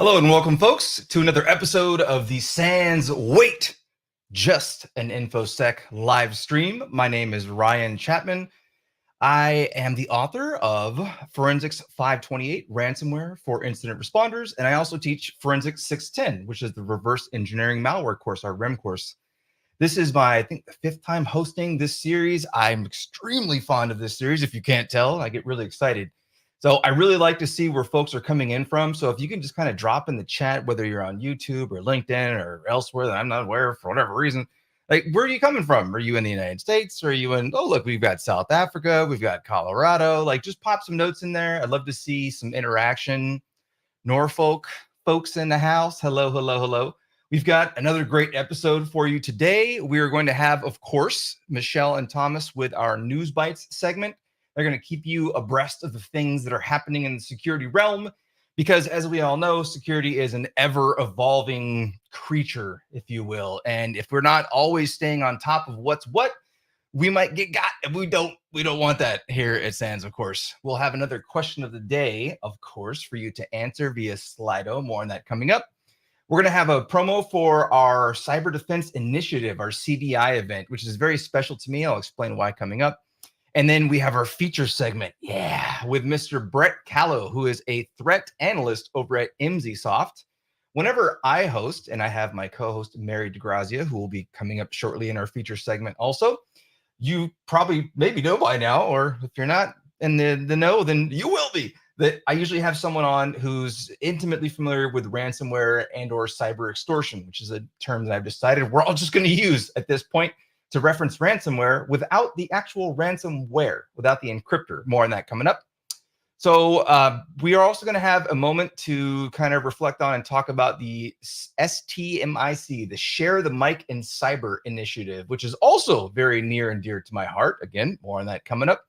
Hello and welcome, folks, to another episode of the Sans Wait, Just an Infosec live stream. My name is Ryan Chapman. I am the author of Forensics 528, Ransomware for Incident Responders, and I also teach Forensics 610, which is the Reverse Engineering Malware course, our REM course. This is my, I think, the fifth time hosting this series. I'm extremely fond of this series. If you can't tell, I get really excited. So I really like to see where folks are coming in from. So if you can just kind of drop in the chat, whether you're on YouTube or LinkedIn or elsewhere that I'm not aware of for whatever reason, like, where are you coming from? Are you in the United States? Or are you in, oh, look, we've got South Africa, we've got Colorado. Like, just pop some notes in there. I'd love to see some interaction. Norfolk folks in the house. Hello, hello, hello. We've got another great episode for you today. We are going to have, of course, Michelle and Thomas with our News Bites segment. They're going to keep you abreast of the things that are happening in the security realm, because as we all know, security is an ever-evolving creature, if you will. And if we're not always staying on top of what's what, we might get got, and we don't want that here at Sans, of course. We'll have another question of the day, of course, for you to answer via Slido. More on that coming up. We're going to have a promo for our Cyber Defense Initiative, our CDI event, which is very special to me. I'll explain why coming up. And then we have our feature segment, with Mr. Brett Callow, who is a threat analyst over at Emsisoft. Whenever I host, and I have my co-host, Mary DeGrazia, who will be coming up shortly in our feature segment also, you probably maybe know by now, or if you're not in the know, then you will be, that I usually have someone on who's intimately familiar with ransomware and or cyber extortion, which is a term that I've decided we're all just going to use at this point to reference ransomware without the actual ransomware, without the encryptor. More on that coming up. So we are also going to have a moment to kind of reflect on and talk about the STMIC, the Share the Mic in Cyber initiative, which is also very near and dear to my heart. Again, more on that coming up.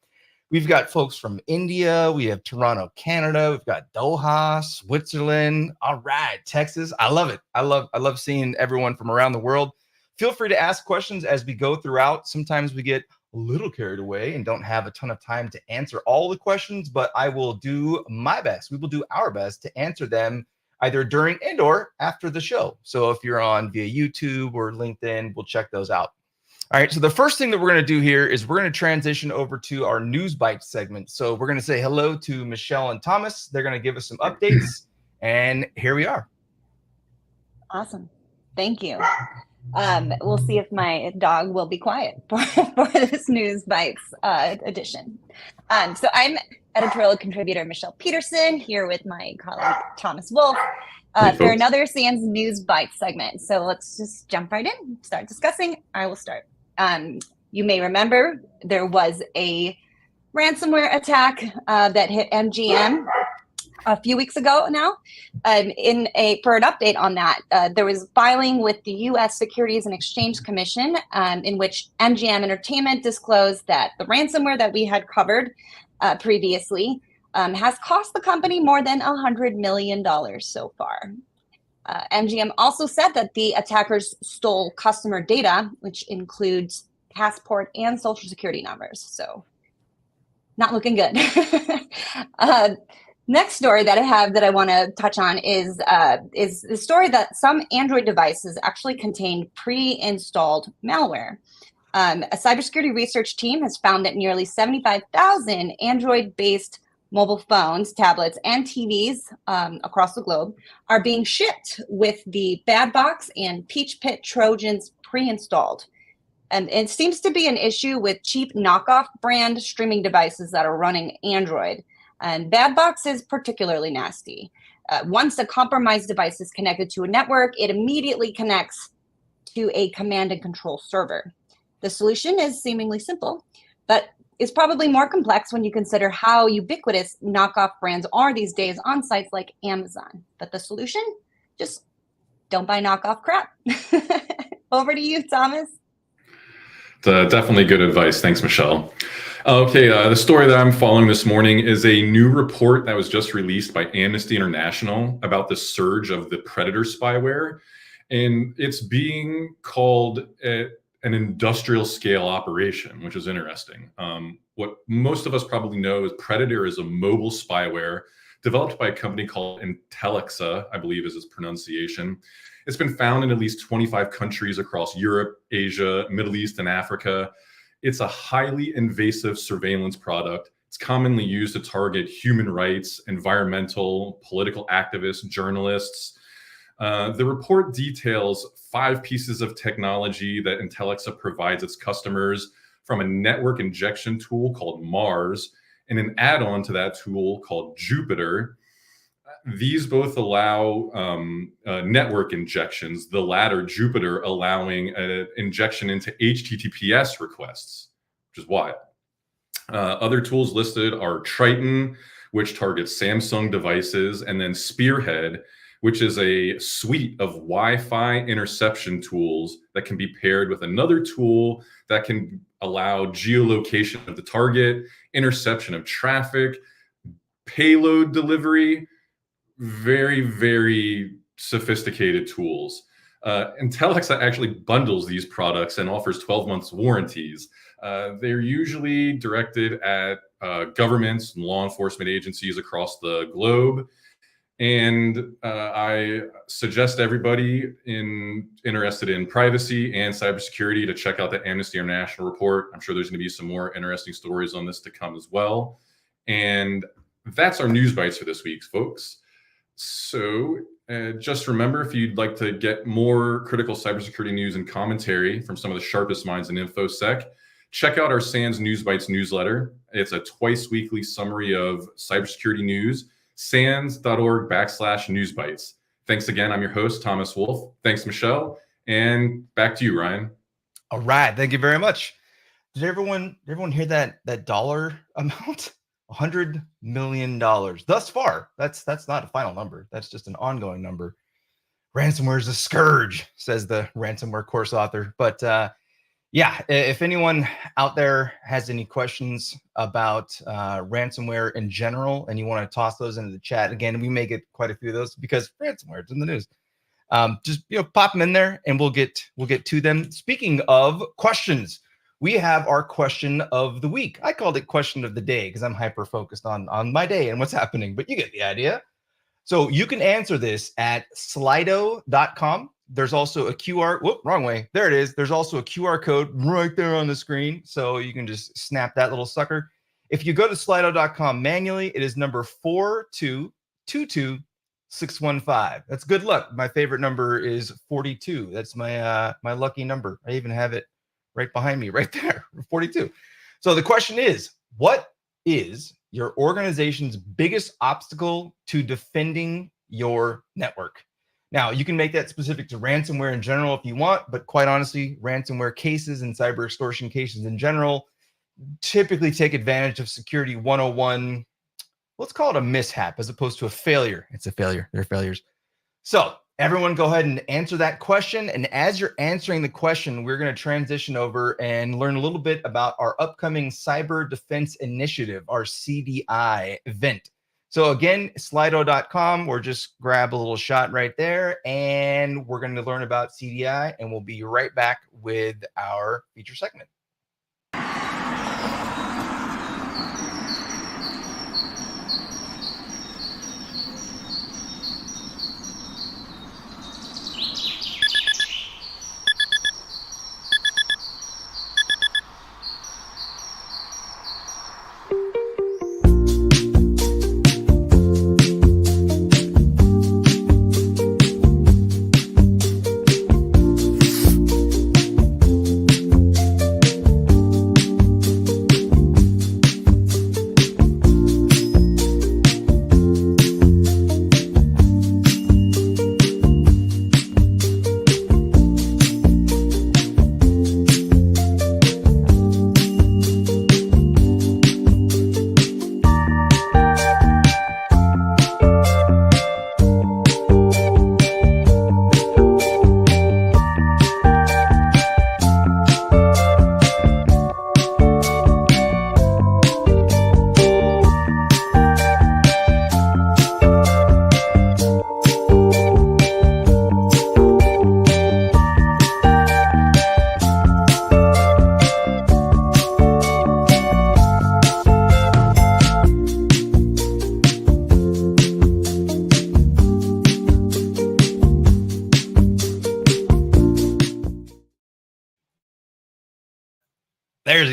We've got folks from India. We have Toronto, Canada. We've got Doha, Switzerland. All right, Texas. I love it. I love seeing everyone from around the world. Feel free to ask questions as we go throughout. Sometimes we get a little carried away and don't have a ton of time to answer all the questions, but I will do my best. We will do our best to answer them either during and or after the show. So if you're on via YouTube or LinkedIn, we'll check those out. All right, so the first thing that we're going to do here is we're going to transition over to our News Bites segment. So we're going to say hello to Michelle and Thomas. They're going to give us some updates, and here we are. Awesome. Thank you. We'll see if my dog will be quiet for this News Bites edition. So I'm editorial contributor Michelle Peterson here with my colleague Thomas Wolf for another Sans News Bites segment. So let's just jump right in, start discussing. I will start. You may remember there was a ransomware attack that hit MGM a few weeks ago now. For an update on that, there was filing with the U.S. Securities and Exchange Commission in which MGM Entertainment disclosed that the ransomware that we had covered previously has cost the company more than $100 million so far. MGM also said that the attackers stole customer data, which includes passport and social security numbers. So not looking good. Next story that I have that I want to touch on is the story that some Android devices actually contain pre-installed malware. A cybersecurity research team has found that nearly 75,000 Android-based mobile phones, tablets, and TVs across the globe are being shipped with the Bad Box and Peach Pit Trojans pre-installed. And it seems to be an issue with cheap knockoff brand streaming devices that are running Android. And Bad Box is particularly nasty. Once a compromised device is connected to a network, it immediately connects to a command and control server. The solution is seemingly simple, but is probably more complex when you consider how ubiquitous knockoff brands are these days on sites like Amazon. But the solution? Just don't buy knockoff crap. Over to you, Thomas. Definitely good advice. Thanks, Michelle. Okay, the story that I'm following this morning is a new report that was just released by Amnesty International about the surge of the Predator spyware. And it's being called an industrial scale operation, which is interesting. What most of us probably know is Predator is a mobile spyware developed by a company called Intelexa, I believe is its pronunciation. It's been found in at least 25 countries across Europe, Asia, Middle East, and Africa. It's a highly invasive surveillance product. It's commonly used to target human rights, environmental, political activists, journalists. The report details 5 pieces of technology that Intelexa provides its customers, from a network injection tool called Mars and an add-on to that tool called Jupiter. These both allow network injections, the latter, Jupiter, allowing an injection into HTTPS requests, which is wild. Other tools listed are Triton, which targets Samsung devices, and then Spearhead, which is a suite of Wi-Fi interception tools that can be paired with another tool that can allow geolocation of the target, interception of traffic, payload delivery. Very, very sophisticated tools. Intelexa actually bundles these products and offers 12 months warranties. They're usually directed at governments and law enforcement agencies across the globe. And I suggest everybody interested in privacy and cybersecurity to check out the Amnesty International report. I'm sure there's going to be some more interesting stories on this to come as well. And that's our news bites for this week, folks. So just remember, if you'd like to get more critical cybersecurity news and commentary from some of the sharpest minds in InfoSec, check out our SANS News Bites newsletter. It's a twice weekly summary of cybersecurity news, sans.org/newsbites. Thanks again. I'm your host, Thomas Wolf. Thanks, Michelle. And back to you, Ryan. All right. Thank you very much. Did everyone hear that dollar amount? $100 million thus far. That's not a final number. That's just an ongoing number. Ransomware is a scourge, says the ransomware course author. But yeah, if anyone out there has any questions about ransomware in general, and you want to toss those into the chat, again, we may get quite a few of those because ransomware is in the news. Just pop them in there, and we'll get to them. Speaking of questions, we have our question of the week. I called it question of the day because I'm hyper focused on my day and what's happening, but you get the idea. So you can answer this at slido.com. There's also a QR, wrong way. There it is. There's also a QR code right there on the screen. So you can just snap that little sucker. If you go to slido.com manually, it is number 4222615. That's good luck. My favorite number is 42. That's my lucky number. I even have it right behind me, right there, 42. So the question is, what is your organization's biggest obstacle to defending your network? Now, you can make that specific to ransomware in general if you want, but quite honestly, ransomware cases and cyber extortion cases in general typically take advantage of Security 101. Let's call it a mishap as opposed to a failure. It's a failure. They're failures. So everyone go ahead and answer that question. And as you're answering the question, we're going to transition over and learn a little bit about our upcoming Cyber Defense Initiative, our CDI event. So again, slido.com, or just grab a little shot right there, and we're going to learn about CDI, and we'll be right back with our feature segment.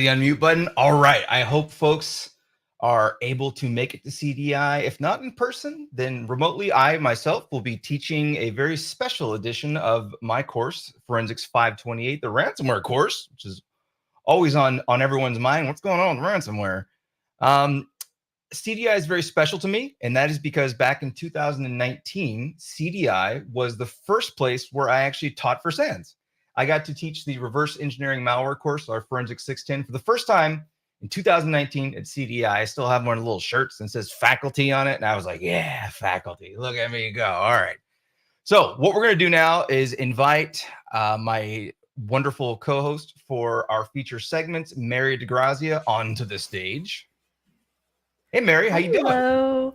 the unmute button. All right. I hope folks are able to make it to CDI. If not in person, then remotely. I myself will be teaching a very special edition of my course, Forensics 528, the ransomware course, which is always on everyone's mind. What's going on with ransomware? CDI is very special to me, and that is because back in 2019, CDI was the first place where I actually taught for SANS. I got to teach the reverse engineering malware course, our Forensics 610, for the first time in 2019 at CDI. I still have one of the little shirts that says faculty on it. And I was like, yeah, faculty. Look at me go. All right. So what we're going to do now is invite my wonderful co-host for our feature segments, Mary DeGrazia, onto the stage. Hey, Mary, how you doing? Hello.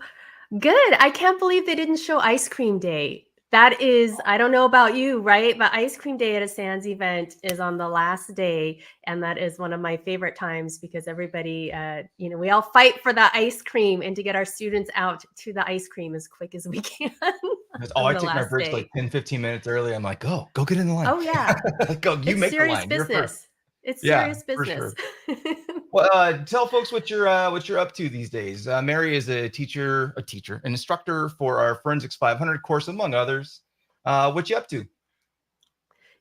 Good. I can't believe they didn't show Ice Cream Day. That is, I don't know about you, right? But Ice Cream Day at a SANS event is on the last day. And that is one of my favorite times because everybody, we all fight for that ice cream and to get our students out to the ice cream as quick as we can. I take my breaks like 10, 15 minutes early. I'm like, go get in the line. Oh, yeah. Go, you it's make serious the line. business. It's serious business. For sure. Well, tell folks what you're up to these days. Mary is an instructor for our Forensics 500 course, among others. What you up to?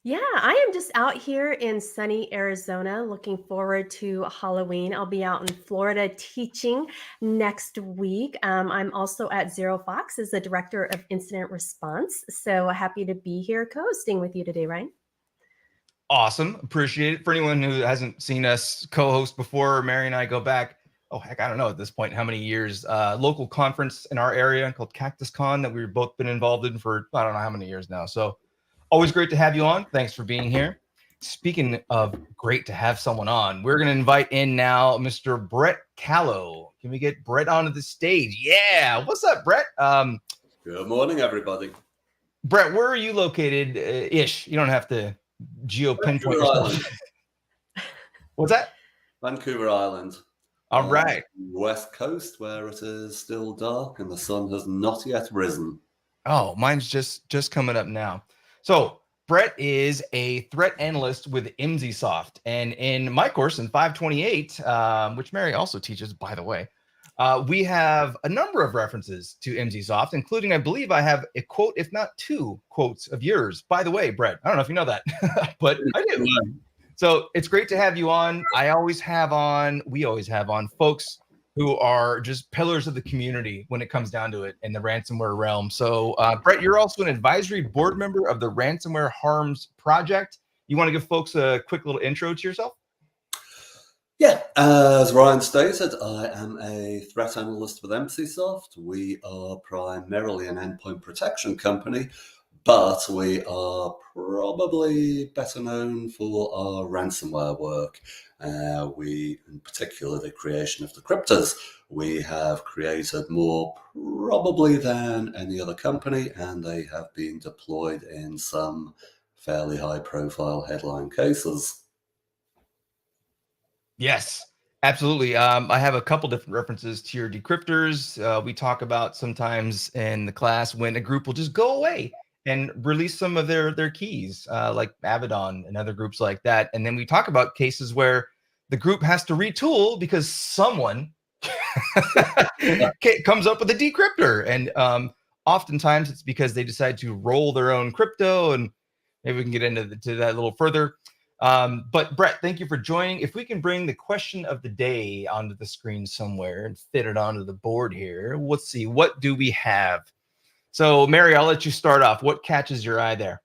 Yeah, I am just out here in sunny Arizona, looking forward to Halloween. I'll be out in Florida teaching next week. I'm also at Zero Fox as the Director of Incident Response. So happy to be here co-hosting with you today, Ryan. Awesome. Appreciate it. For anyone who hasn't seen us co-host before, Mary and I go back, I don't know at this point how many years. Local conference in our area called Cactus Con that we've both been involved in for I don't know how many years now. So always great to have you on. Thanks for being here. Speaking of great to have someone on, we're going to invite in now Mr. Brett Callow. Can we get Brett onto the stage? Yeah. What's up, Brett? Good morning, everybody. Brett, where are you located? Ish. You don't have to geo-pinpoint yourself. What's that? Vancouver Island. All right. West Coast, where it is still dark and the sun has not yet risen. Oh, mine's just coming up now. So Brett is a threat analyst with Emsisoft. And in my course in 528, which Mary also teaches, by the way, we have a number of references to Emsisoft, including, I believe I have a quote, if not two quotes of yours. By the way, Brett, I don't know if you know that, but I do. So it's great to have you on. We always have on folks who are just pillars of the community when it comes down to it in the ransomware realm. So Brett, you're also an advisory board member of the Ransomware Harms Project. You want to give folks a quick little intro to yourself? Yeah, as Ryan stated, I am a threat analyst with Emsisoft. We are primarily an endpoint protection company, but we are probably better known for our ransomware work. We, in particular, the creation of decryptors, we have created more probably than any other company, and they have been deployed in some fairly high-profile headline cases. Yes, absolutely. I have a couple different references to your decryptors. We talk about sometimes in the class when a group will just go away and release some of their keys, like Abaddon and other groups like that. And then we talk about cases where the group has to retool because someone comes up with a decryptor. And oftentimes it's because they decide to roll their own crypto, and maybe we can get into that a little further. But Brett, thank you for joining. If we can bring the question of the day onto the screen somewhere and fit it onto the board here, let's see, what do we have? So Mary, I'll let you start off. What catches your eye there?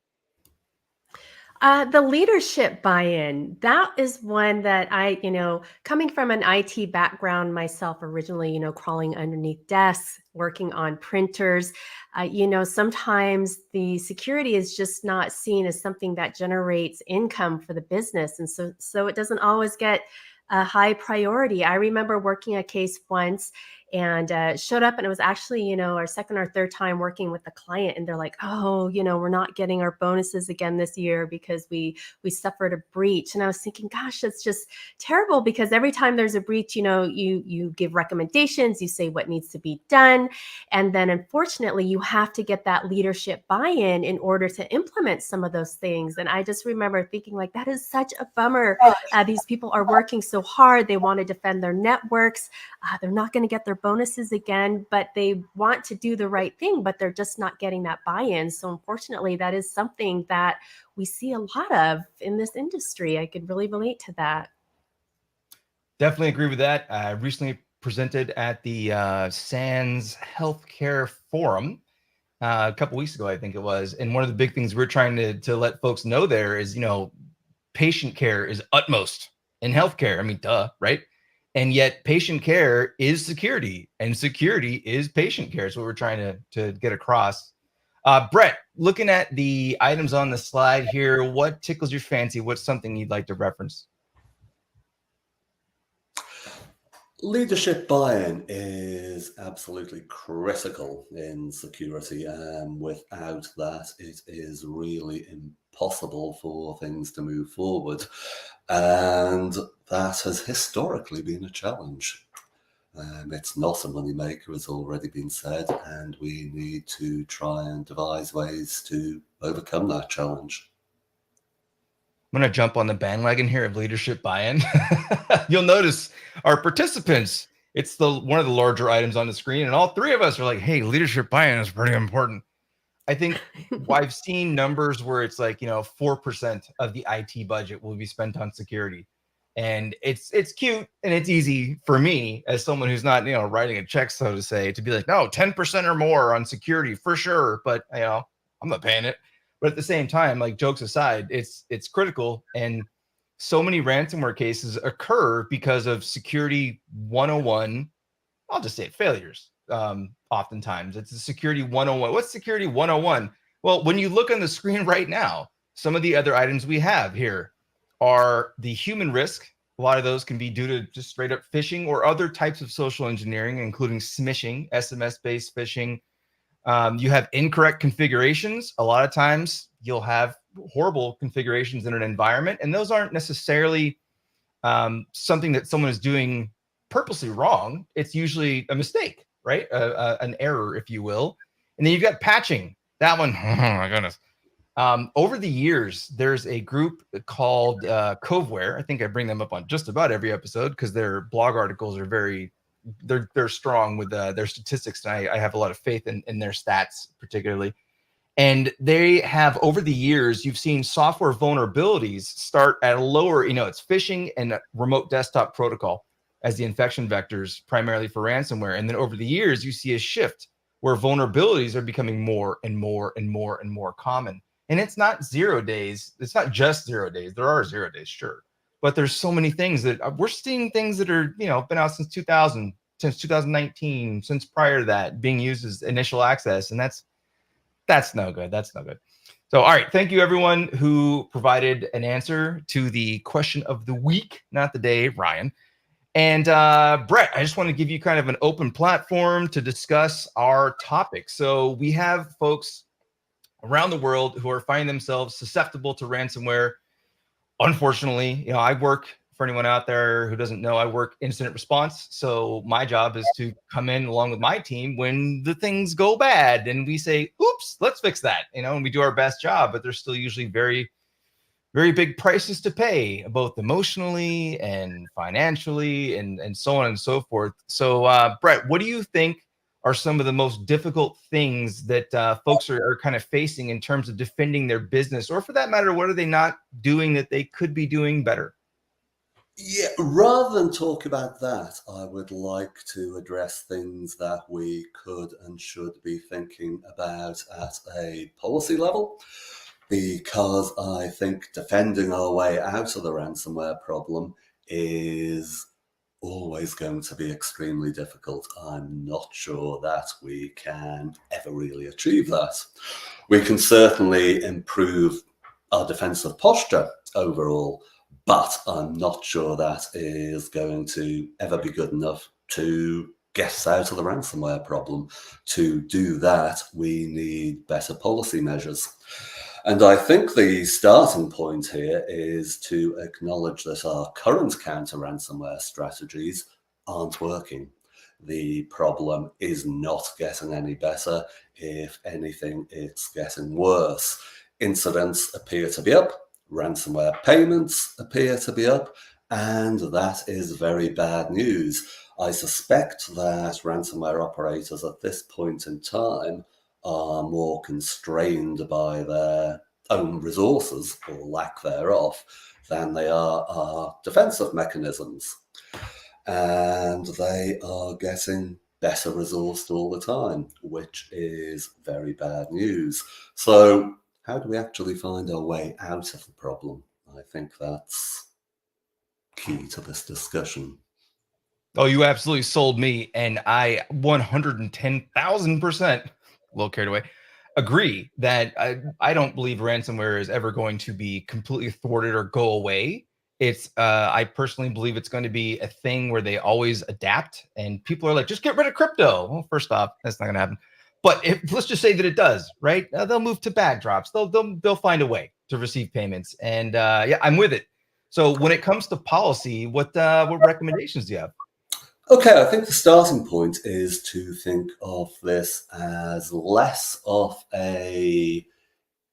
The leadership buy-in, that is one that I, coming from an IT background myself originally, crawling underneath desks, working on printers, sometimes the security is just not seen as something that generates income for the business. And so it doesn't always get a high priority. I remember working a case once and showed up, and it was actually, our second or third time working with the client, and they're like, oh, we're not getting our bonuses again this year because we suffered a breach. And I was thinking, gosh, that's just terrible, because every time there's a breach, you give recommendations, you say what needs to be done, and then unfortunately you have to get that leadership buy-in in order to implement some of those things. And I just remember thinking, like, that is such a bummer. These people are working so so hard. They want to defend their networks. They're not going to get their bonuses again, but they want to do the right thing, but they're just not getting that buy-in. So unfortunately, that is something that we see a lot of in this industry. I could really relate to that. Definitely agree with that. I recently presented at the SANS Healthcare Forum a couple weeks ago, I think it was. And one of the big things we're trying to let folks know there is, patient care is utmost in healthcare. I mean, duh, right? And yet patient care is security, and security is patient care. So we're trying to get across. Brett, looking at the items on the slide here, what tickles your fancy? What's something you'd like to reference? Leadership buy-in is absolutely critical in security, and without that, it is really impossible for things to move forward. And that has historically been a challenge. It's not a moneymaker, as already been said, and we need to try and devise ways to overcome that challenge. I'm going to jump on the bandwagon here of leadership buy-in. You'll notice our participants, it's one of the larger items on the screen, and all three of us are like, hey, leadership buy-in is pretty important. I think I've seen numbers where it's like, 4% of the IT budget will be spent on security. And it's cute and it's easy for me as someone who's not, writing a check, so to say, to be like, no, 10% or more on security for sure. But, I'm not paying it. But at the same time, like, jokes aside, it's critical. And so many ransomware cases occur because of security 101. I'll just say it, failures. Oftentimes it's a security 101. What's security 101? Well, when you look on the screen right now, some of the other items we have here are the human risk. A lot of those can be due to just straight up phishing or other types of social engineering, including smishing, SMS-based phishing. You have incorrect configurations. A lot of times you'll have horrible configurations in an environment, and those aren't necessarily something that someone is doing purposely wrong. It's usually a mistake, right? An error, if you will. And then you've got patching. That one, oh my goodness. Over the years, there's a group called Coveware. I think I bring them up on just about every episode because their blog articles are they're strong with their statistics, and I have a lot of faith in their stats particularly. And they have, over the years, you've seen software vulnerabilities start at a lower, it's phishing and remote desktop protocol as the infection vectors primarily for ransomware. And then over the years, you see a shift where vulnerabilities are becoming more and more and more and more common. And it's not 0 days. It's not just 0 days. There are 0 days, sure. But there's so many things that we're seeing, things that are, been out since 2000, since 2019, since prior to that, being used as initial access. And that's no good. That's no good. So, all right. Thank you, everyone who provided an answer to the question of the week, not the day, Ryan. And Brett, I just want to give you kind of an open platform to discuss our topic. So we have folks around the world who are finding themselves susceptible to ransomware. Unfortunately, I work, for anyone out there who doesn't know, I work incident response. So my job is to come in along with my team when the things go bad and we say, oops, let's fix that, and we do our best job, but there's still usually very, very big prices to pay, both emotionally and financially and so on and so forth. So Brett, what do you think are some of the most difficult things that folks are kind of facing in terms of defending their business, or for that matter, what are they not doing that they could be doing better? Yeah, rather than talk about that, I would like to address things that we could and should be thinking about at a policy level, because I think defending our way out of the ransomware problem is always going to be extremely difficult. I'm not sure that we can ever really achieve that. We can certainly improve our defensive posture overall, but I'm not sure that is going to ever be good enough to get us out of the ransomware problem. To do that, we need better policy measures. And I think the starting point here is to acknowledge that our current counter-ransomware strategies aren't working. The problem is not getting any better. If anything, it's getting worse. Incidents appear to be up, ransomware payments appear to be up, And that is very bad news. I suspect that ransomware operators at this point in time are more constrained by their own resources, or lack thereof, than they are our defensive mechanisms. And they are getting better resourced all the time, which is very bad news. So how do we actually find our way out of the problem? I think that's key to this discussion. Oh, you absolutely sold me, and I 110,000%, a little carried away, agree that I don't believe ransomware is ever going to be completely thwarted or go away. It's I personally believe it's going to be a thing where they always adapt, and people are like, just get rid of crypto. Well, first off, that's not going to happen. But let's just say that it does, right? They'll move to bag drops. They'll find a way to receive payments, and yeah, I'm with it. So when it comes to policy, what recommendations do you have? Okay, I think the starting point is to think of this as less of a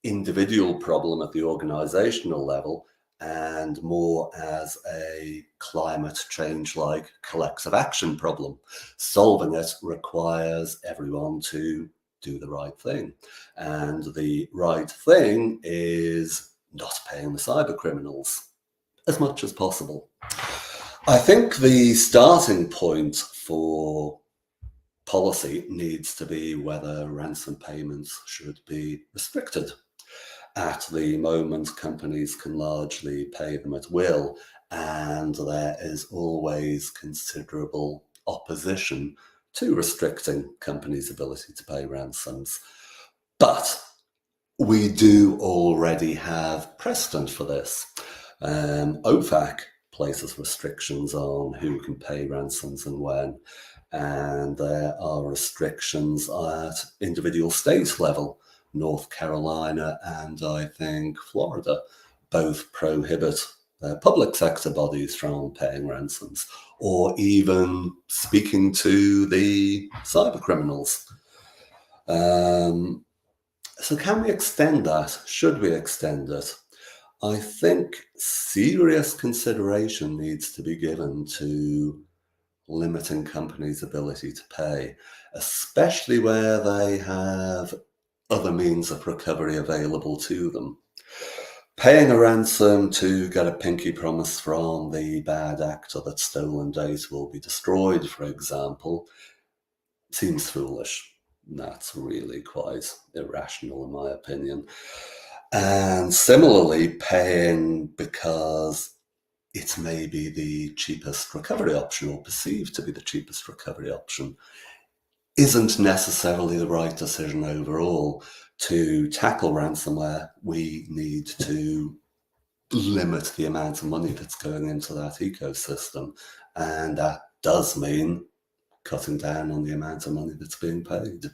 individual problem at the organizational level and more as a climate change like collective action problem. Solving it requires everyone to do the right thing. And the right thing is not paying the cyber criminals as much as possible. I think the starting point for policy needs to be whether ransom payments should be restricted. At the moment, companies can largely pay them at will, and there is always considerable opposition to restricting companies' ability to pay ransoms. But we do already have precedent for this. OFAC places restrictions on who can pay ransoms and when, and there are restrictions at individual state level. North Carolina and I think Florida both prohibit public sector bodies from paying ransoms or even speaking to the cyber criminals. So can we extend that? Should we extend it? I think serious consideration needs to be given to limiting companies' ability to pay, especially where they have other means of recovery available to them. Paying a ransom to get a pinky promise from the bad actor that stolen data will be destroyed, for example, seems foolish. That's really quite irrational in my opinion. And similarly, paying because it may be the cheapest recovery option or perceived to be the cheapest recovery option isn't necessarily the right decision overall. To tackle ransomware, we need to limit the amount of money that's going into that ecosystem. And that does mean cutting down on the amount of money that's being paid.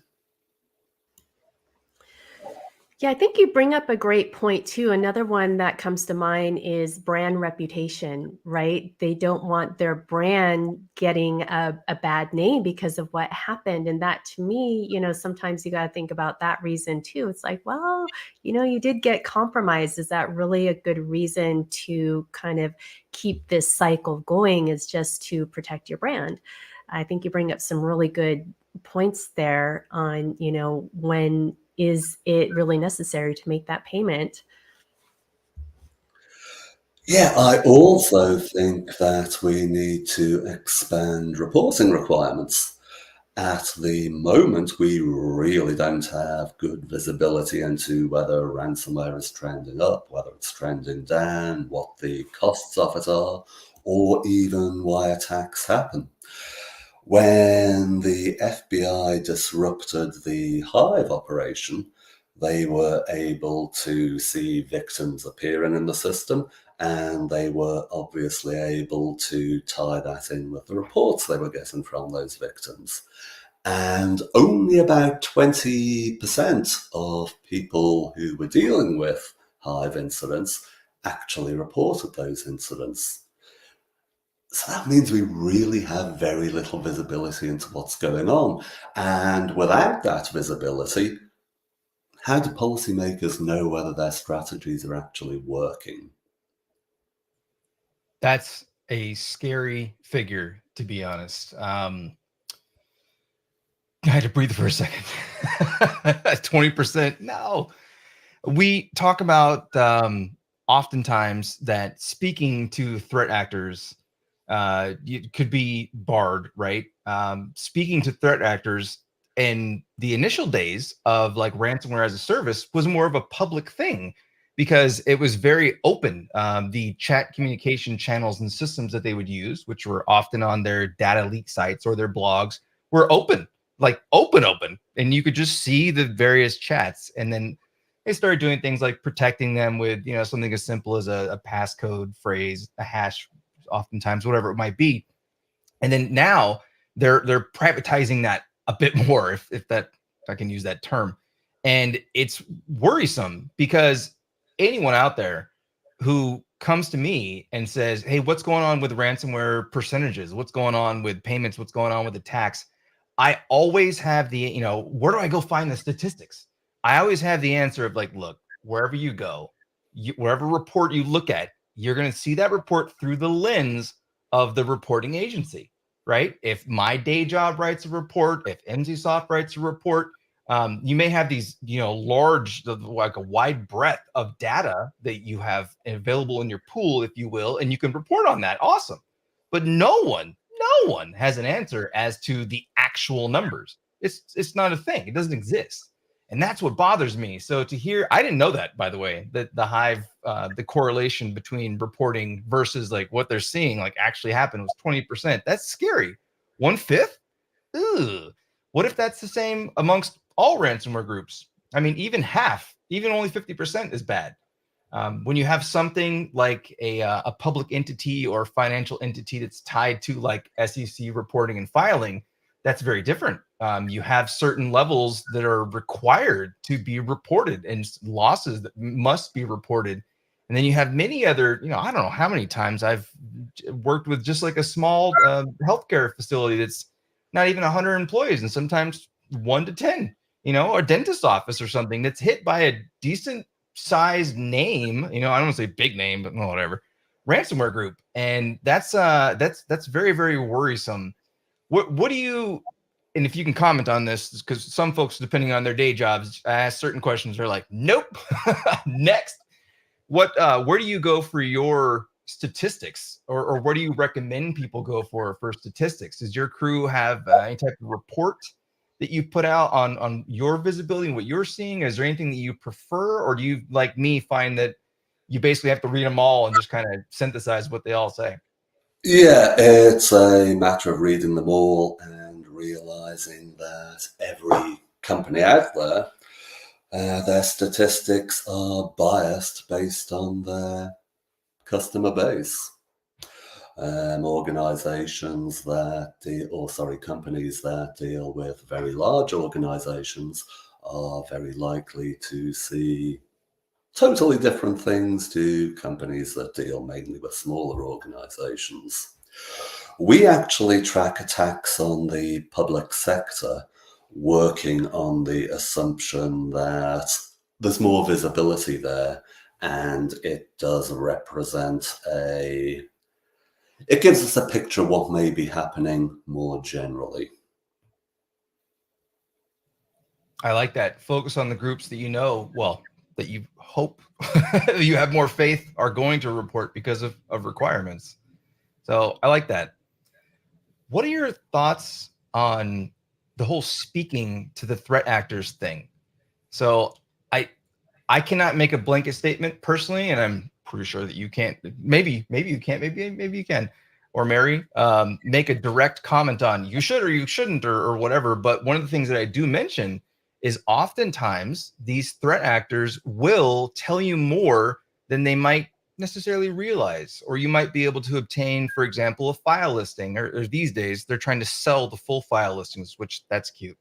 Yeah, I think you bring up a great point too. Another one that comes to mind is brand reputation, right? They don't want their brand getting a bad name because of what happened. And that to me, sometimes you got to think about that reason too. It's like, well, you did get compromised. Is that really a good reason to kind of keep this cycle going, is just to protect your brand? I think you bring up some really good points there on, when is it really necessary to make that payment? Yeah, I also think that we need to expand reporting requirements. At the moment, we really don't have good visibility into whether ransomware is trending up, whether it's trending down, what the costs of it are, or even why attacks happen. When the FBI disrupted the Hive operation, they were able to see victims appearing in the system, and they were obviously able to tie that in with the reports they were getting from those victims. And only about 20% of people who were dealing with Hive incidents actually reported those incidents. So that means we really have very little visibility into what's going on. And without that visibility, how do policymakers know whether their strategies are actually working? That's a scary figure, to be honest. I had to breathe for a second. 20%. No. We talk about oftentimes that speaking to threat actors could be barred, right? Speaking to threat actors in the initial days of like ransomware as a service was more of a public thing because it was very open. The chat communication channels and systems that they would use, which were often on their data leak sites or their blogs, were open, like open, and you could just see the various chats. And then they started doing things like protecting them with, something as simple as a passcode phrase, a hash, oftentimes, whatever it might be. And then now they're privatizing that a bit more, if I can use that term. And it's worrisome because anyone out there who comes to me and says, hey, what's going on with ransomware percentages? What's going on with payments? What's going on with attacks? I always have the, where do I go find the statistics? I always have the answer of like, look, wherever you go, wherever report you look at, you're going to see that report through the lens of the reporting agency, right? If my day job writes a report, if Emsisoft writes a report, you may have these, large, like a wide breadth of data that you have available in your pool, if you will, and you can report on that. Awesome. But no one has an answer as to the actual numbers. It's not a thing. It doesn't exist. And that's what bothers me. So to hear, I didn't know that, by the way, that the Hive, the correlation between reporting versus like what they're seeing like actually happened was 20%. That's scary. 1/5? Ooh. What if that's the same amongst all ransomware groups? I mean, even half, even only 50% is bad. When you have something like a public entity or financial entity that's tied to like SEC reporting and filing, that's very different. You have certain levels that are required to be reported and losses that must be reported. And then you have many other, I don't know how many times I've worked with just like a small healthcare facility that's not even 100 employees and sometimes 1 to 10, or a dentist office or something that's hit by a decent sized name, I don't want to say big name, but whatever, ransomware group. And that's very, very worrisome. What do you, and if you can comment on this, because some folks, depending on their day jobs, ask certain questions, they're like, nope. Next. Where do you go for your statistics, or where do you recommend people go for statistics? Does your crew have any type of report that you put out on your visibility and what you're seeing? Is there anything that you prefer, or do you, like me, find that you basically have to read them all and just kind of synthesize what they all say? Yeah, it's a matter of reading them all and realizing that every company out there, their statistics are biased based on their customer base. Organizations companies that deal with very large organizations are very likely to see totally different things to companies that deal mainly with smaller organizations. We actually track attacks on the public sector, working on the assumption that there's more visibility there, and it does represent it gives us a picture of what may be happening more generally. I like that. Focus on the groups that that you hope you have more faith are going to report because of requirements. So I like that. What are your thoughts on the whole speaking to the threat actors thing? So I cannot make a blanket statement personally, and I'm pretty sure that you can't. Maybe you can't. Maybe you can. Or Mary, make a direct comment on you should or you shouldn't or whatever. But one of the things that I do mention is oftentimes these threat actors will tell you more than they might necessarily realize, or you might be able to obtain, for example, a file listing, or these days they're trying to sell the full file listings, which that's cute.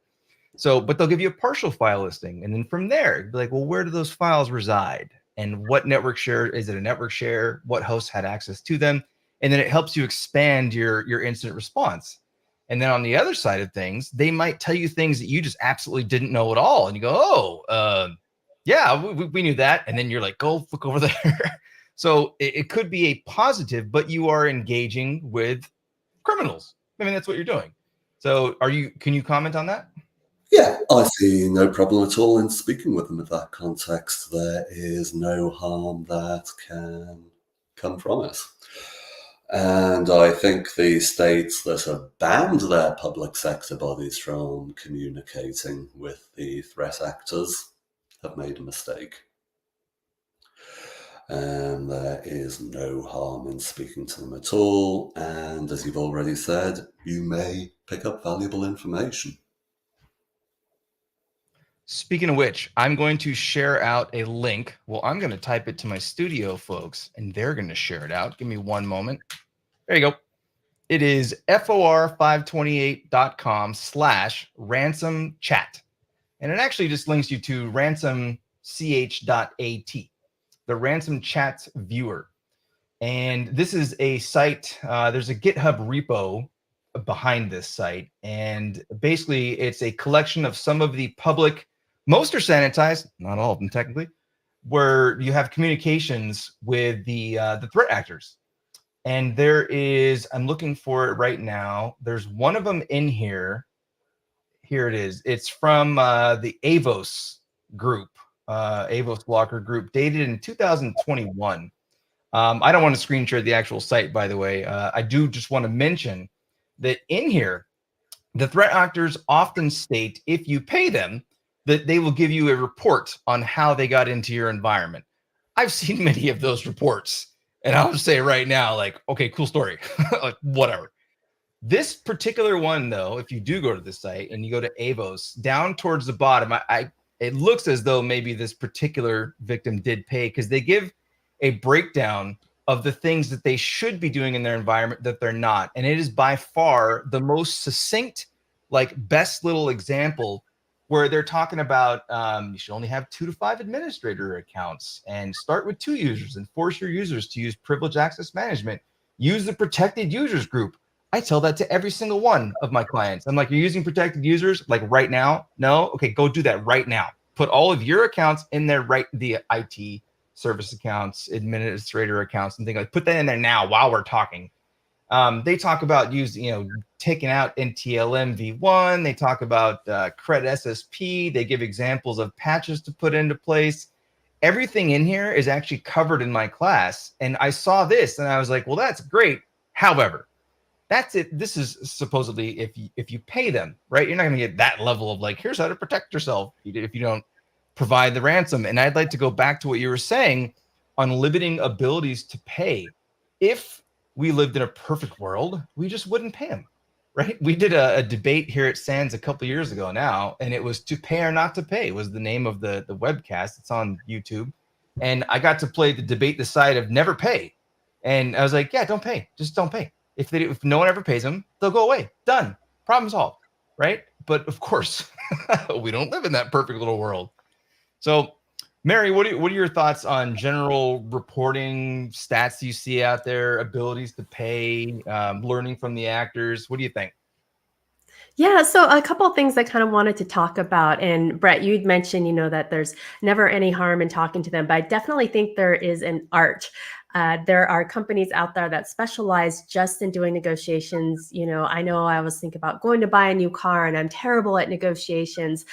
So, but they'll give you a partial file listing. And then from there, it'd be like, well, where do those files reside? And what network share? Is it a network share? What host had access to them? And then it helps you expand your incident response. And then on the other side of things, they might tell you things that you just absolutely didn't know at all. And you go, yeah, we knew that. And then you're like, go look over there. So it could be a positive, but you are engaging with criminals. I mean, that's what you're doing. So can you comment on that? Yeah, I see no problem at all in speaking with them in that context. There is no harm that can come from it. And I think the states that have banned their public sector bodies from communicating with the threat actors have made a mistake. And there is no harm in speaking to them at all. And as you've already said, you may pick up valuable information. Speaking of which, I'm going to share out a link. Well, I'm going to type it to my studio folks, and they're going to share it out. Give me one moment. There you go. It is for528.com/ransom chat. And it actually just links you to ransomch.at, the ransom chat viewer. And this is a site, there's a GitHub repo behind this site. And basically, it's a collection of some of the public, most are sanitized, not all of them technically, where you have communications with the threat actors. And there is, I'm looking for it right now. There's one of them in here. Here it is. It's from the Avos group, Avos Blocker group, dated in 2021. I don't want to screen share the actual site, by the way. I do just want to mention that in here, the threat actors often state if you pay them, that they will give you a report on how they got into your environment. I've seen many of those reports, and I'll just say right now, like, okay, cool story, like, whatever. This particular one, though, if you do go to the site and you go to Avos, down towards the bottom, it looks as though maybe this particular victim did pay, because they give a breakdown of the things that they should be doing in their environment that they're not. And it is by far the most succinct, like, best little example, where they're talking about you should only have 2 to 5 administrator accounts and start with 2 users and force your users to use privileged access management. Use the protected users group. I tell that to every single one of my clients. I'm like, you're using protected users like right now? No? Okay, go do that right now. Put all of your accounts in there, right? The IT service accounts, administrator accounts, and things like, put that in there now while we're talking. They talk about taking out NTLM v1. They talk about CRED SSP. They give examples of patches to put into place. Everything in here is actually covered in my class. And I saw this and I was like, well, that's great. However, that's it. This is supposedly if you pay them, right? You're not going to get that level of like, here's how to protect yourself if you don't provide the ransom. And I'd like to go back to what you were saying on limiting abilities to pay. If we lived in a perfect world, we just wouldn't pay them, right? We did a debate here at SANS a couple years ago now, and it was to pay or not to pay was the name of the webcast. It's on YouTube. And I got to play the debate the side of never pay. And I was like, yeah, don't pay. Just don't pay. If no one ever pays them, they'll go away. Done. Problem solved, right? But of course, we don't live in that perfect little world. So, Mary, what are your thoughts on general reporting stats you see out there, abilities to pay, learning from the actors? What do you think? Yeah, so a couple of things I kind of wanted to talk about. And Brett, you'd mentioned, that there's never any harm in talking to them, but I definitely think there is an art. There are companies out there that specialize just in doing negotiations. I know I was thinking about going to buy a new car and I'm terrible at negotiations.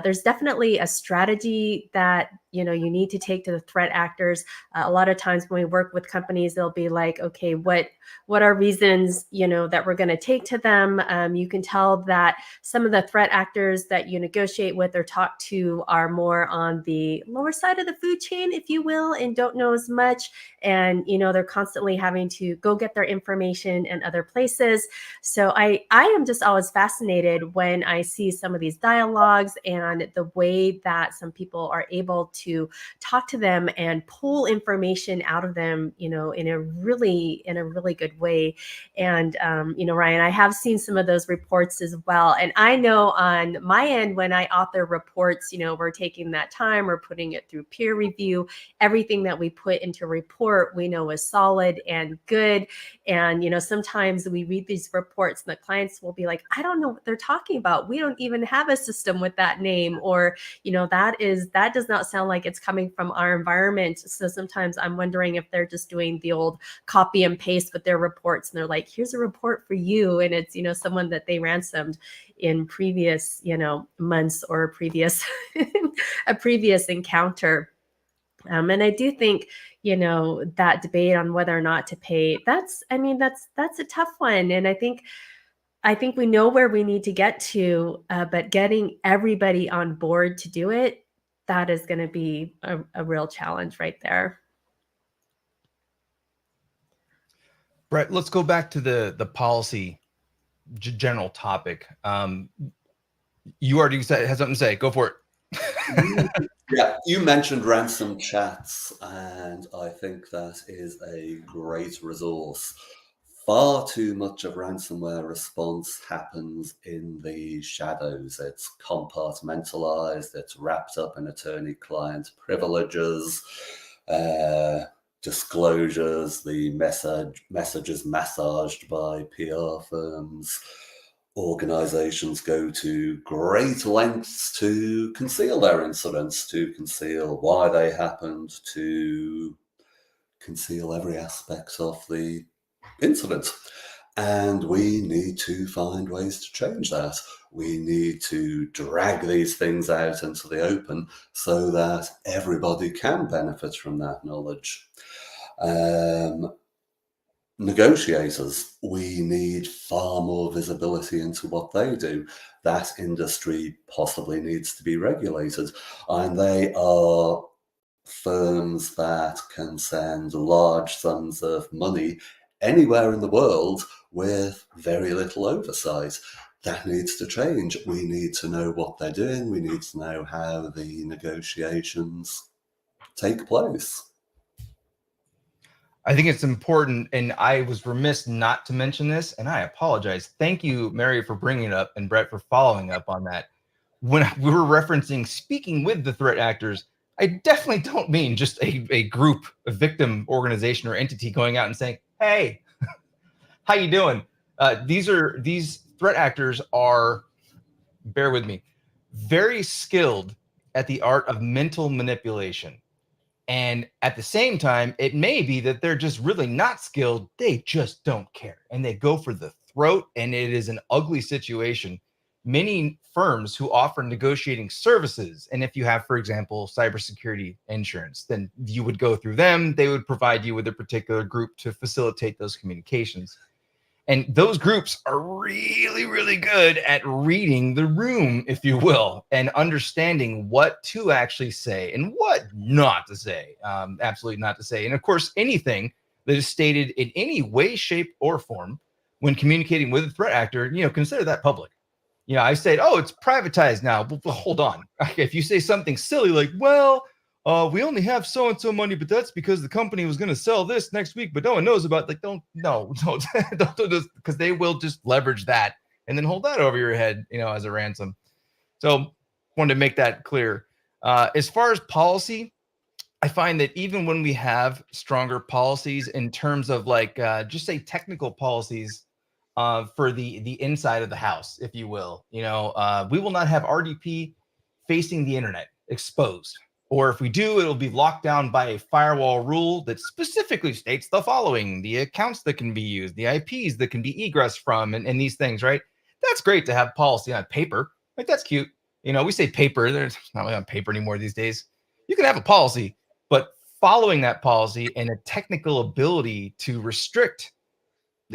There's definitely a strategy that, you need to take to the threat actors. A lot of times when we work with companies, they'll be like, okay, what are reasons, that we're going to take to them? You can tell that some of the threat actors that you negotiate with or talk to are more on the lower side of the food chain, if you will, and don't know as much. And, they're constantly having to go get their information in other places. So I am just always fascinated when I see some of these dialogues and the way that some people are able to talk to them and pull information out of them, in a really good way. And, Ryan, I have seen some of those reports as well. And I know on my end, when I author reports, we're taking that time, we're putting it through peer review. Everything that we put into report, report we know is solid and good. And, sometimes we read these reports and the clients will be like, I don't know what they're talking about. We don't even have a system with that name, or, that does not sound like it's coming from our environment. So sometimes I'm wondering if they're just doing the old copy and paste with their reports. And they're like, here's a report for you. And it's, someone that they ransomed in previous, months, or a previous encounter. And I do think, that debate on whether or not to pay, that's a tough one. And I think we know where we need to get to, but getting everybody on board to do it, that is going to be a real challenge right there. Brett, let's go back to the policy general topic. You already had something to say. Go for it. Yeah, you mentioned ransom chats, and I think that is a great resource. Far too much of ransomware response happens in the shadows. It's compartmentalized, it's wrapped up in attorney-client privileges, disclosures, the messages massaged by PR firms. Organizations go to great lengths to conceal their incidents, to conceal why they happened, to conceal every aspect of the incident. And we need to find ways to change that. We need to drag these things out into the open so that everybody can benefit from that knowledge. Negotiators, we need far more visibility into what they do. That industry possibly needs to be regulated, and they are firms that can send large sums of money anywhere in the world with very little oversight. That needs to change. We need to know what they're doing. We need to know how the negotiations take place. I think it's important, and I was remiss not to mention this, and I apologize. Thank you, Mary, for bringing it up, and Brett for following up on that. When we were referencing speaking with the threat actors, I definitely don't mean just a group, a victim organization or entity going out and saying, hey, how you doing? These threat actors are, bear with me, very skilled at the art of mental manipulation. And at the same time, it may be that they're just really not skilled. They just don't care. And they go for the throat. And it is an ugly situation. Many firms who offer negotiating services, and if you have, for example, cybersecurity insurance, then you would go through them. They would provide you with a particular group to facilitate those communications. And those groups are really, really good at reading the room, if you will, and understanding what to actually say and what not to say, absolutely not to say. And of course, anything that is stated in any way, shape, or form when communicating with a threat actor, consider that public. I said, oh, it's privatized now. Well, hold on. If you say something silly like, well, we only have so-and-so money, but that's because the company was going to sell this next week, but no one knows about it. Like, don't do this, because they will just leverage that and then hold that over your head, as a ransom. So wanted to make that clear. As far as policy, I find that even when we have stronger policies in terms of just say technical policies for the inside of the house, if you will, we will not have RDP facing the internet exposed. Or if we do, it'll be locked down by a firewall rule that specifically states the following: the accounts that can be used, the IPs that can be egress from, and these things, right? That's great to have policy on paper. Like, that's cute. We say paper. There's not really on paper anymore these days. You can have a policy, but following that policy and a technical ability to restrict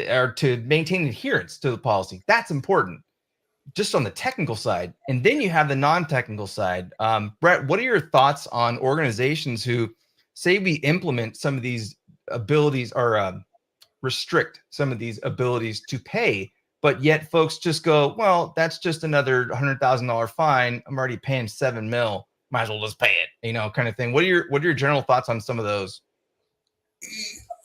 or to maintain adherence to the policy, that's important. Just on the technical side. And then you have the non-technical side. Brett, what are your thoughts on organizations who say we implement some of these abilities or restrict some of these abilities to pay, but yet folks just go, well, that's just another $100,000 fine. I'm already paying $7 million. Might as well just pay it, kind of thing. What are your general thoughts on some of those?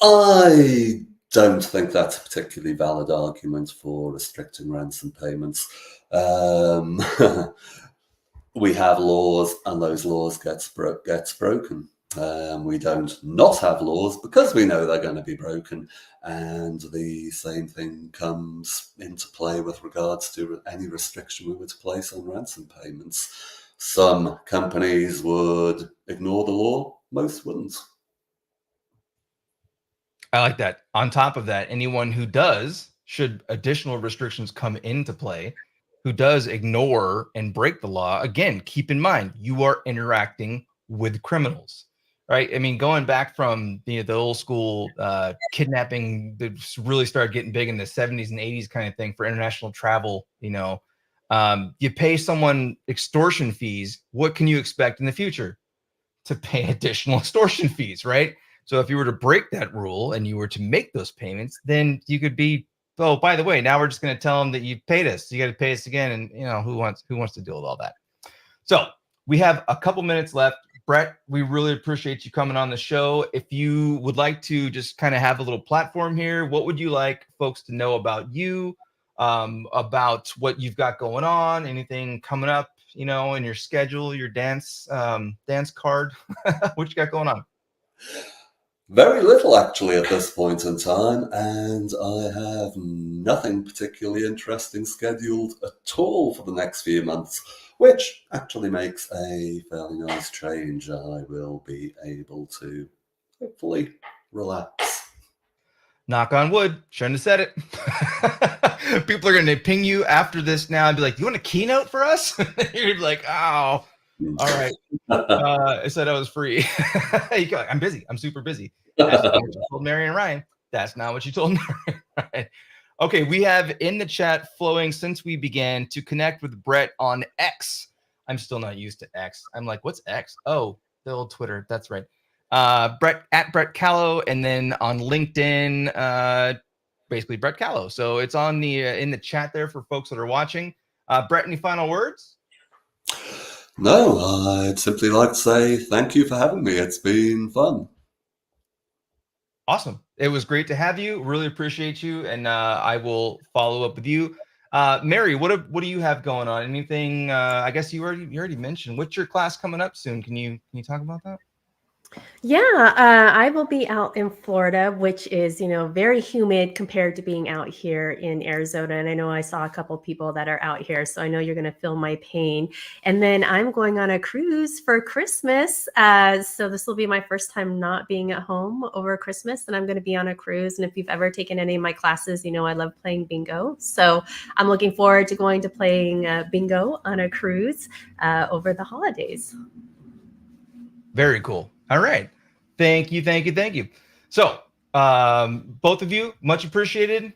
I don't think that's a particularly valid argument for restricting ransom payments. We have laws, and those laws gets broken. We don't not have laws because we know they're going to be broken. And the same thing comes into play with regards to any restriction we were to place on ransom payments. Some companies would ignore the law, most wouldn't. I like that. On top of that, anyone who does, should additional restrictions come into play, who does ignore and break the law, again, keep in mind, you are interacting with criminals, right? I mean, going back from the old school kidnapping that really started getting big in the 70s and 80s kind of thing for international travel, you pay someone extortion fees. What can you expect in the future? To pay additional extortion fees, right? So if you were to break that rule and you were to make those payments, then you could be, oh, by the way, now we're just going to tell them that you paid us. You got to pay us again. And who wants to deal with all that? So we have a couple minutes left. Brett, we really appreciate you coming on the show. If you would like to just kind of have a little platform here, what would you like folks to know about you, about what you've got going on, anything coming up, in your schedule, your dance card? What you got going on? Very little, actually, at this point in time, and I have nothing particularly interesting scheduled at all for the next few months, which actually makes a fairly nice change. I will be able to hopefully relax. Knock on wood. Shouldn't have said it. People are going to ping you after this now and be like, "You want a keynote for us?" You're like, "Oh, all right." I said I was free. You go, I'm busy. I'm super busy. That's not what you told Mary and Ryan. That's not what you told Mary and Ryan. Okay, we have in the chat flowing since we began to connect with Brett on X. I'm still not used to X. I'm like, what's X? Oh, the old Twitter. That's right. Brett at Brett Callow, and then on LinkedIn, basically Brett Callow. So it's on the in the chat there for folks that are watching. Brett, any final words? No, I'd simply like to say thank you for having me. It's been fun. Awesome. It was great to have you. Really appreciate you, and I will follow up with you. Mary, what do you have going on? Anything? I guess you already mentioned. What's your class coming up soon? Can you talk about that? Yeah, I will be out in Florida, which is, very humid compared to being out here in Arizona. And I know I saw a couple people that are out here, so I know you're going to feel my pain. And then I'm going on a cruise for Christmas. So this will be my first time not being at home over Christmas, and I'm going to be on a cruise. And if you've ever taken any of my classes, I love playing bingo. So I'm looking forward to going to playing bingo on a cruise over the holidays. Very cool. All right. Thank you. So, both of you, much appreciated.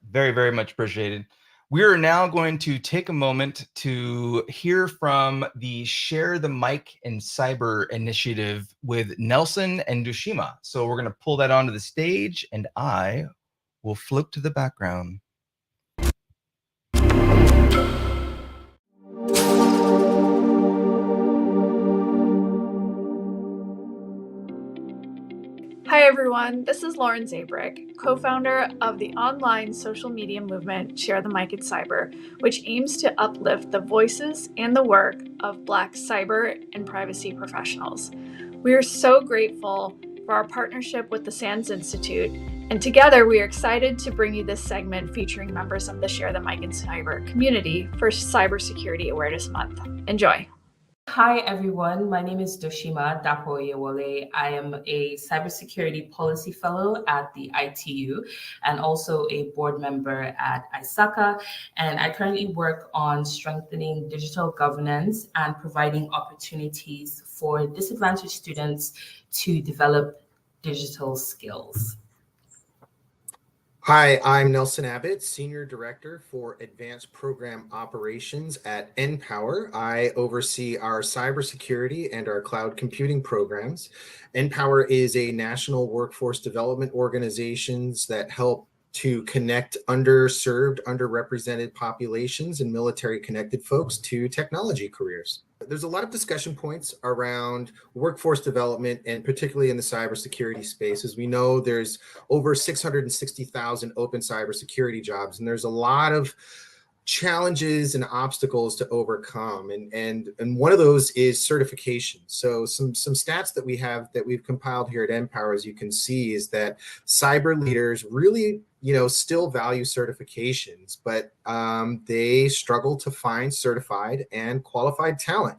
Very, very much appreciated. We are now going to take a moment to hear from the Share the Mic in Cyber initiative with Nelson and Dushima. So we're going to pull that onto the stage, and I will float to the background. Hi everyone, this is Lauren Zabrick, co-founder of the online social media movement Share the Mic in Cyber, which aims to uplift the voices and the work of Black cyber and privacy professionals. We are so grateful for our partnership with the SANS Institute, and together we are excited to bring you this segment featuring members of the Share the Mic in Cyber community for Cybersecurity Awareness Month. Enjoy. Hi, everyone. My name is Dushima Dapo-Oyewole. I am a cybersecurity policy fellow at the ITU and also a board member at ISACA. And I currently work on strengthening digital governance and providing opportunities for disadvantaged students to develop digital skills. Hi, I'm Nelson Abbott, Senior Director for Advanced Program Operations at NPower. I oversee our cybersecurity and our cloud computing programs. NPower is a national workforce development organization that help to connect underserved, underrepresented populations and military-connected folks to technology careers. There's a lot of discussion points around workforce development, and particularly in the cybersecurity space. As we know, there's over 660,000 open cybersecurity jobs, and there's a lot of challenges and obstacles to overcome, and one of those is certification. So some stats that we've compiled here at Empower, as you can see, is that cyber leaders really still value certifications, but they struggle to find certified and qualified talent.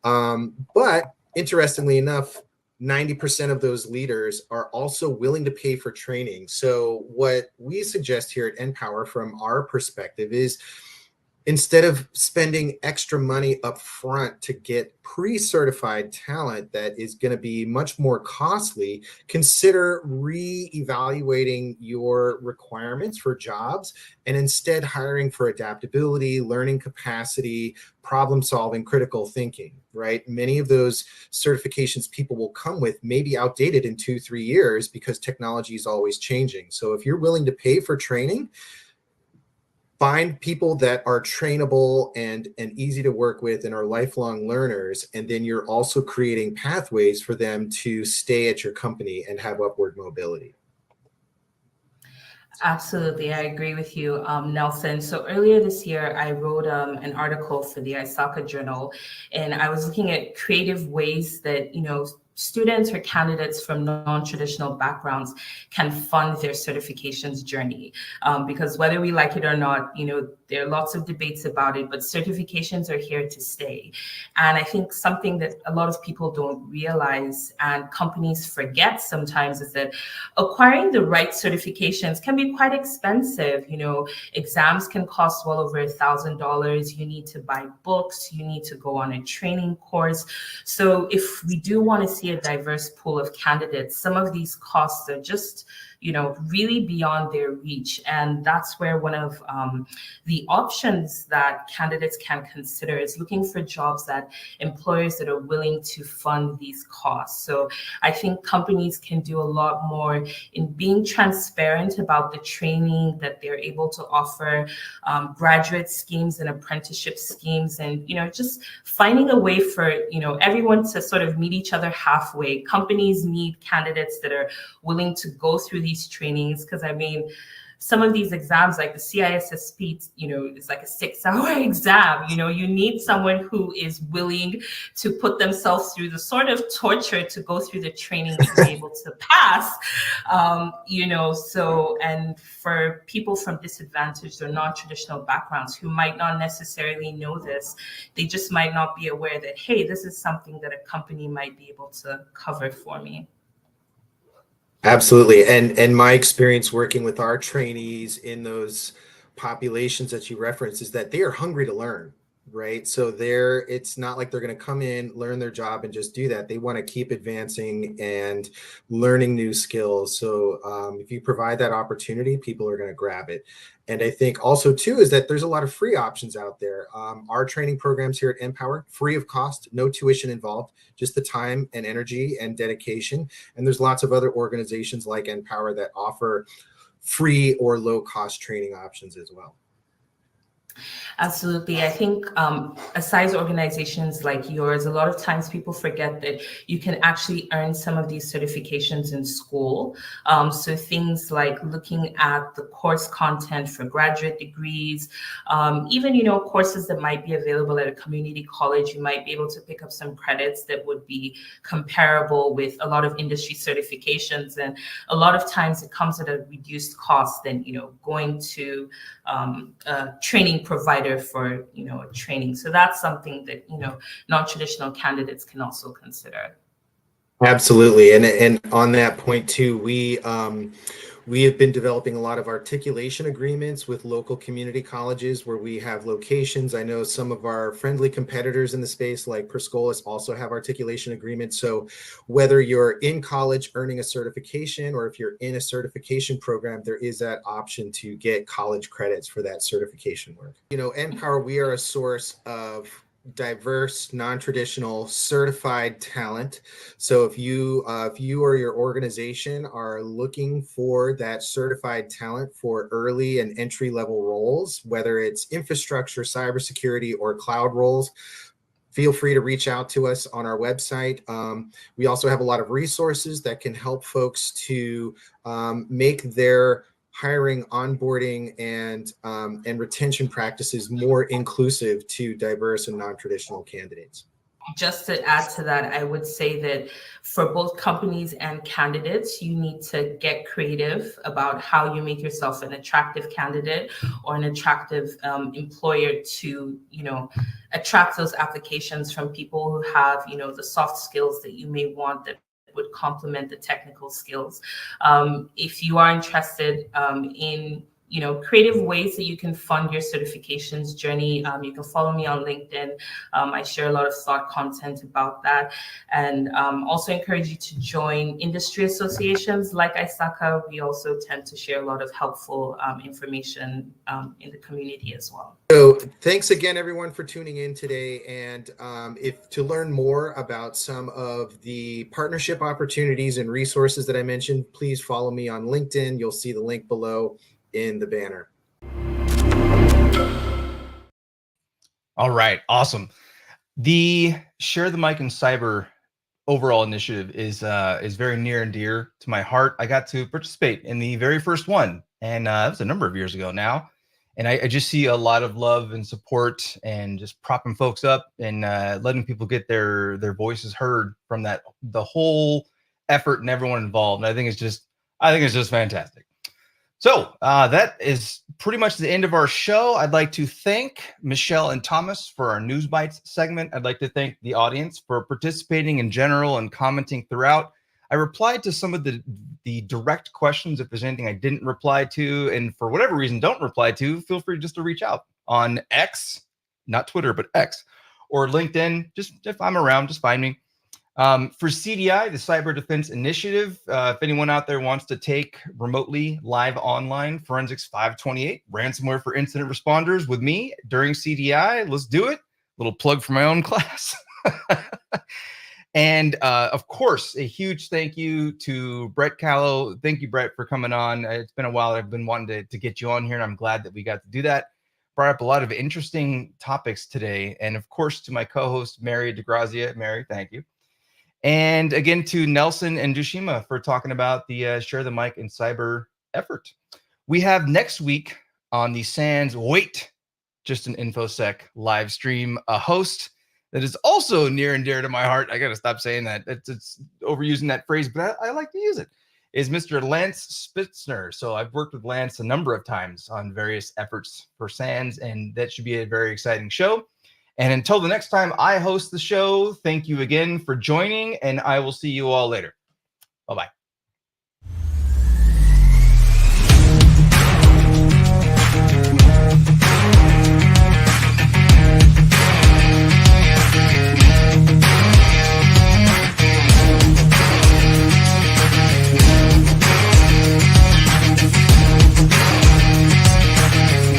But interestingly enough, 90% of those leaders are also willing to pay for training. So what we suggest here at Empower from our perspective is, instead of spending extra money up front to get pre-certified talent that is going to be much more costly, consider re-evaluating your requirements for jobs and instead hiring for adaptability, learning capacity, problem solving, critical thinking, right? Many of those certifications people will come with may be outdated in 2-3 years because technology is always changing. So if you're willing to pay for training, find people that are trainable and easy to work with and are lifelong learners, and then you're also creating pathways for them to stay at your company and have upward mobility. Absolutely, I agree with you, Nelson. So earlier this year, I wrote an article for the ISACA Journal, and I was looking at creative ways that, students or candidates from non-traditional backgrounds can fund their certifications journey. Because whether we like it or not, there are lots of debates about it, but certifications are here to stay. And I think something that a lot of people don't realize and companies forget sometimes is that acquiring the right certifications can be quite expensive. Exams can cost well over $1,000. You need to buy books, you need to go on a training course. So if we do want to see a diverse pool of candidates, some of these costs are just really beyond their reach. And that's where one of the options that candidates can consider is looking for jobs that employers that are willing to fund these costs. So I think companies can do a lot more in being transparent about the training that they're able to offer, graduate schemes and apprenticeship schemes, and just finding a way for everyone to sort of meet each other halfway. Companies need candidates that are willing to go through these trainings, because some of these exams, like the CISSP, is like a 6-hour exam. You need someone who is willing to put themselves through the sort of torture to go through the training to be able to pass. So, and for people from disadvantaged or non-traditional backgrounds who might not necessarily know this, they just might not be aware that, hey, this is something that a company might be able to cover for me. Absolutely. And my experience working with our trainees in those populations that you referenced is that they are hungry to learn, right? So it's not like they're going to come in, learn their job and just do that. They want to keep advancing and learning new skills. So if you provide that opportunity, people are going to grab it. And I think also too is that there's a lot of free options out there. Our training programs here at Empower, free of cost, no tuition involved, just the time and energy and dedication. And there's lots of other organizations like Empower that offer free or low cost training options as well. Absolutely. I think aside organizations like yours, a lot of times people forget that you can actually earn some of these certifications in school. So things like looking at the course content for graduate degrees, even, courses that might be available at a community college, you might be able to pick up some credits that would be comparable with a lot of industry certifications. And a lot of times it comes at a reduced cost than, going to a training provider for training. So that's something that non-traditional candidates can also consider. Absolutely. And on that point too, we have been developing a lot of articulation agreements with local community colleges where we have locations. I know some of our friendly competitors in the space like Perscolis also have articulation agreements. So whether you're in college earning a certification or if you're in a certification program, there is that option to get college credits for that certification work. Empower, we are a source of diverse, non-traditional, certified talent. So if you or your organization are looking for that certified talent for early and entry-level roles, whether it's infrastructure, cybersecurity, or cloud roles, feel free to reach out to us on our website. We also have a lot of resources that can help folks to make their hiring, onboarding, and retention practices more inclusive to diverse and non-traditional candidates. Just to add to that, I would say that for both companies and candidates, you need to get creative about how you make yourself an attractive candidate or an attractive employer to, attract those applications from people who have, the soft skills that you may want that would complement the technical skills. If you are interested in creative ways that you can fund your certifications journey, you can follow me on LinkedIn. I share a lot of thought content about that, and also encourage you to join industry associations like ISACA. We also tend to share a lot of helpful information in the community as well. So thanks again, everyone, for tuning in today. And if to learn more about some of the partnership opportunities and resources that I mentioned, please follow me on LinkedIn. You'll see the link below in the banner. All right, awesome. The Share the Mic in Cyber overall initiative is very near and dear to my heart. I got to participate in the very first one, and that was a number of years ago now. And I just see a lot of love and support, and just propping folks up and letting people get their voices heard from the whole effort and everyone involved. And I think it's just fantastic. So that is pretty much the end of our show. I'd like to thank Michelle and Thomas for our News Bites segment. I'd like to thank the audience for participating in general and commenting throughout. I replied to some of the direct questions. If there's anything I didn't reply to, and for whatever reason don't reply to, feel free just to reach out on X, not Twitter, but X, or LinkedIn. Just if I'm around, just find me. For CDI, the Cyber Defense Initiative, if anyone out there wants to take remotely live online Forensics 528 ransomware for incident responders with me during CDI, let's do it. Little plug for my own class. And of course, a huge thank you to Brett Callow. Thank you, Brett, for coming on. It's been a while. I've been wanting to get you on here, and I'm glad that we got to do that. Brought up a lot of interesting topics today. And of course, to my co-host, Mary DeGrazia. Mary, thank you. And again, to Nelson and Dushima for talking about the Share the Mic in Cyber effort. We have next week on the SANS Wait, Just an Infosec live stream, a host that is also near and dear to my heart. I got to stop saying that. It's overusing that phrase, but I like to use it. Is Mr. Lance Spitzner. So I've worked with Lance a number of times on various efforts for SANS, and that should be a very exciting show. And until the next time I host the show, thank you again for joining, and I will see you all later. Bye-bye.